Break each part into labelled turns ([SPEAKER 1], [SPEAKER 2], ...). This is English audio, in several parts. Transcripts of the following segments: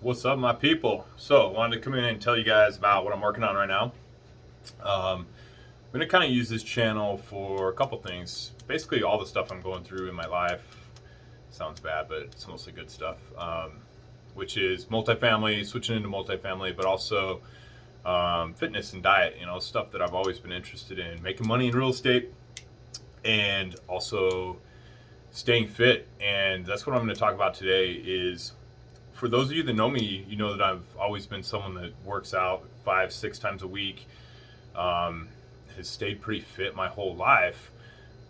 [SPEAKER 1] What's up, my people? So, I wanted to come in and tell you guys about what I'm working on right now. I'm going to kind of use this channel for a couple things. Basically, all the stuff I'm going through in my life. Sounds bad, but it's mostly good stuff. Which is multifamily, switching into multifamily, but also fitness and diet. You know, stuff that I've always been interested in. Making money in real estate, and also staying fit. And that's what I'm going to talk about today. Is for those of you that know me, you know that I've always been someone that works out 5-6 times a week, has stayed pretty fit my whole life.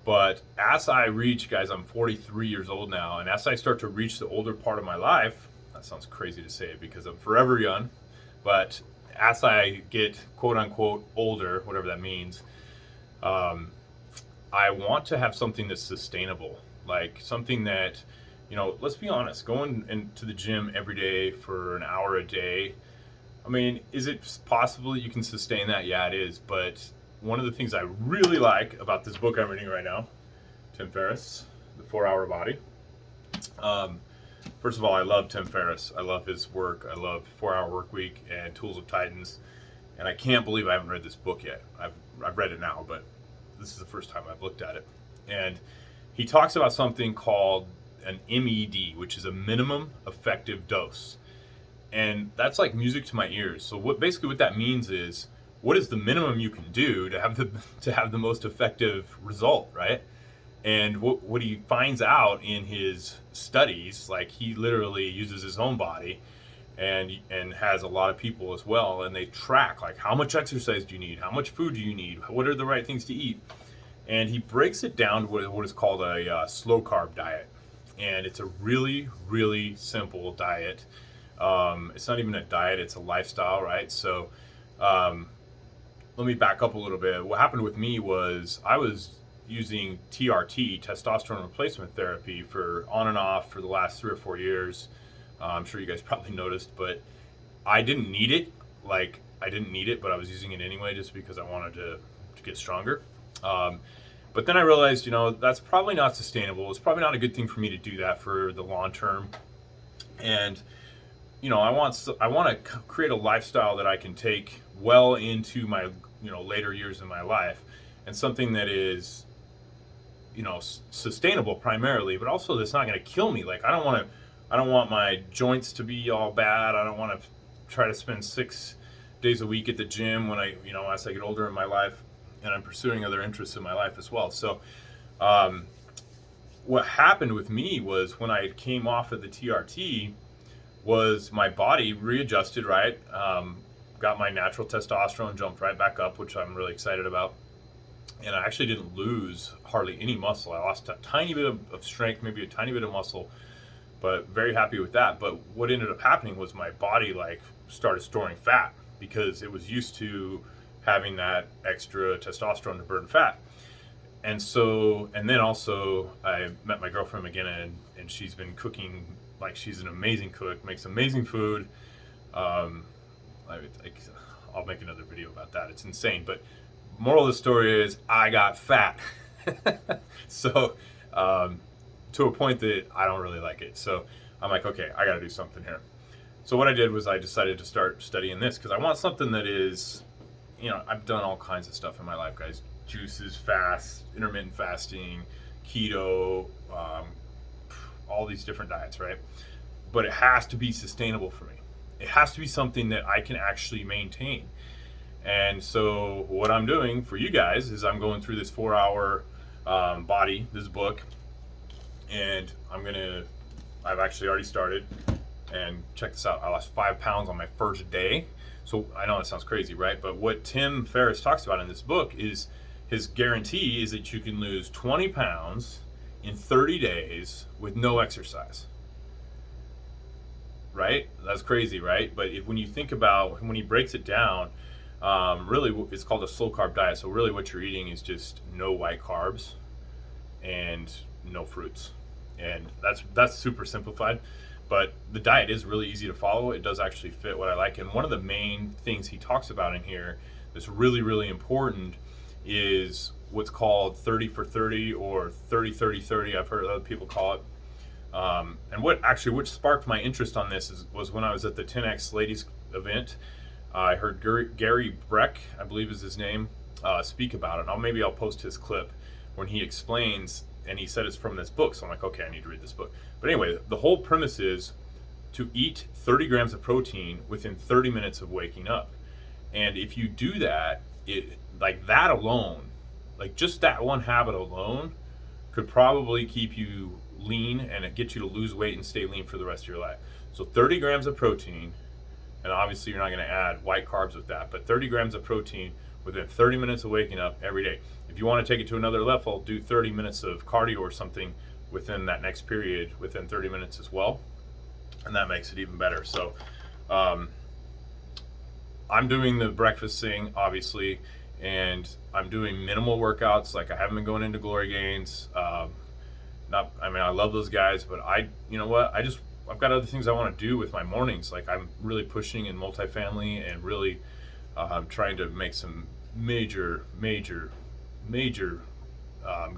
[SPEAKER 1] But as I reach, guys, I'm 43 years old now, and as I start to reach the older part of my life, that sounds crazy to say because I'm forever young, but as I get quote unquote older, whatever that means, I want to have something that's sustainable, like something that, you know, let's be honest, going into the gym every day for an hour a day, I mean, is it possible that you can sustain that? Yeah, it is. But one of the things I really like about this book I'm reading right now, Tim Ferriss, The 4-Hour Body. First of all, I love Tim Ferriss. I love his work. I love 4-Hour Work Week and Tools of Titans. And I can't believe I haven't read this book yet. I've read it now, but this is the first time I've looked at it. And he talks about something called an MED, which is a minimum effective dose. And that's like music to my ears. So what that means is, what is the minimum you can do to have the most effective result, right? And what he finds out in his studies, like he literally uses his own body and has a lot of people as well, and they track like how much exercise do you need, how much food do you need, what are the right things to eat, and he breaks it down to what is called a slow carb diet. And it's a really, really simple diet. It's not even a diet, it's a lifestyle, right? So let me back up a little bit. What happened with me was I was using TRT, testosterone replacement therapy, for on and off for the last 3 or 4 years. I'm sure you guys probably noticed, but I didn't need it. Like, I didn't need it, but I was using it anyway just because I wanted to get stronger. But then I realized, you know, that's probably not sustainable. It's probably not a good thing for me to do that for the long term. And, you know, I want to create a lifestyle that I can take well into my, you know, later years in my life, and something that is, you know, sustainable primarily, but also that's not going to kill me. Like, I don't want my joints to be all bad. I don't want to try to spend 6 days a week at the gym when I, you know, as I get older in my life. And I'm pursuing other interests in my life as well. So what happened with me was when I came off of the TRT was my body readjusted, right? Got my natural testosterone jumped right back up, which I'm really excited about. And I actually didn't lose hardly any muscle. I lost a tiny bit of strength, maybe a tiny bit of muscle, but very happy with that. But what ended up happening was my body like started storing fat because it was used to having that extra testosterone to burn fat. And so, and then also I met my girlfriend again, and she's been cooking, like she's an amazing cook, makes amazing food. I'll make another video about that. It's insane. But moral of the story is I got fat. So to a point that I don't really like it. So I'm like, okay, I got to do something here. So what I did was I decided to start studying this because I want something that is, you know, I've done all kinds of stuff in my life, guys. Juices, fast, intermittent fasting, keto, all these different diets, right? But it has to be sustainable for me. It has to be something that I can actually maintain. And so what I'm doing for you guys is I'm going through this 4-hour body, this book, and I've actually already started. And check this out, I lost 5 pounds on my first day. So I know it sounds crazy, right? But what Tim Ferriss talks about in this book is his guarantee is that you can lose 20 pounds in 30 days with no exercise. Right? That's crazy, right? But when you think about, when he breaks it down, really it's called a slow carb diet. So really what you're eating is just no white carbs and no fruits. And that's super simplified. But the diet is really easy to follow. It does actually fit what I like. And one of the main things he talks about in here that's really, really important is what's called 30 for 30 or 30-30-30. I've heard other people call it. And what sparked my interest on this was when I was at the 10X Ladies event. I heard Gary Breck, I believe is his name, speak about it. Maybe I'll post his clip when he explains, and he said it's from this book. So I'm like, okay, I need to read this book. But anyway, the whole premise is to eat 30 grams of protein within 30 minutes of waking up. And if you do that, like that alone, like just that one habit alone, could probably keep you lean and get you to lose weight and stay lean for the rest of your life. So 30 grams of protein, and obviously you're not going to add white carbs with that, but 30 grams of protein within 30 minutes of waking up every day. If you want to take it to another level, do 30 minutes of cardio or something within that next period, within 30 minutes as well, and that makes it even better. So I'm doing the breakfast thing, obviously, and I'm doing minimal workouts. Like, I haven't been going into Glory Gains. I love those guys, but you know what? I've got other things I want to do with my mornings. Like, I'm really pushing in multifamily and really trying to make some major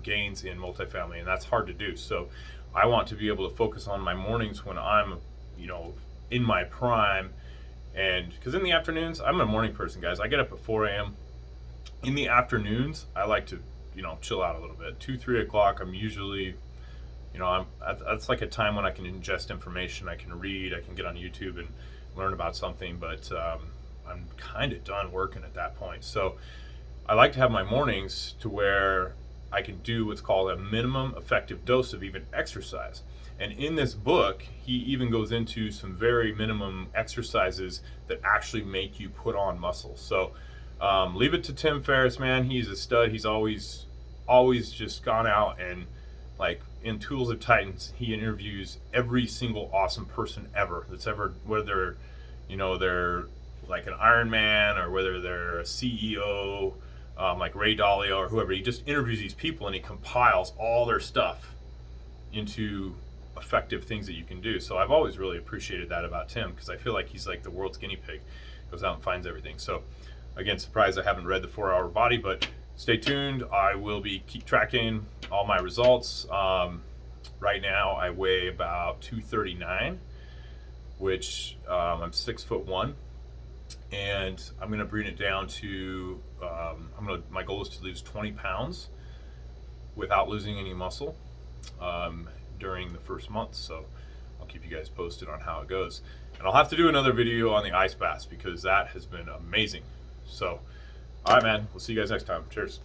[SPEAKER 1] gains in multifamily, and that's hard to do. So I want to be able to focus on my mornings when I'm, in my prime. And because in the afternoons, I'm a morning person, guys. I get up at 4 a.m. In the afternoons, I like to, chill out a little bit. 2-3 o'clock, I'm usually, that's like a time when I can ingest information. I can read, I can get on YouTube and learn about something, but I'm kind of done working at that point. So I like to have my mornings to where I can do what's called a minimum effective dose of even exercise. And in this book, he even goes into some very minimum exercises that actually make you put on muscle. So leave it to Tim Ferriss, man. He's a stud. He's always just gone out and, like, in Tools of Titans, he interviews every single awesome person ever that's ever, whether they're like an Iron Man or whether they're a CEO, like Ray Dalio or whoever. He just interviews these people and he compiles all their stuff into effective things that you can do. So I've always really appreciated that about Tim, because I feel like he's like the world's guinea pig. Goes out and finds everything. So again, surprised I haven't read the 4-Hour Body, but stay tuned. I will keep tracking all my results. Right now I weigh about 239, which I'm 6'1", and I'm going to bring it down to my goal is to lose 20 pounds without losing any muscle during the first month. So I'll keep you guys posted on how it goes, and I'll have to do another video on the ice baths because that has been amazing. So all right, man, we'll see you guys next time. Cheers.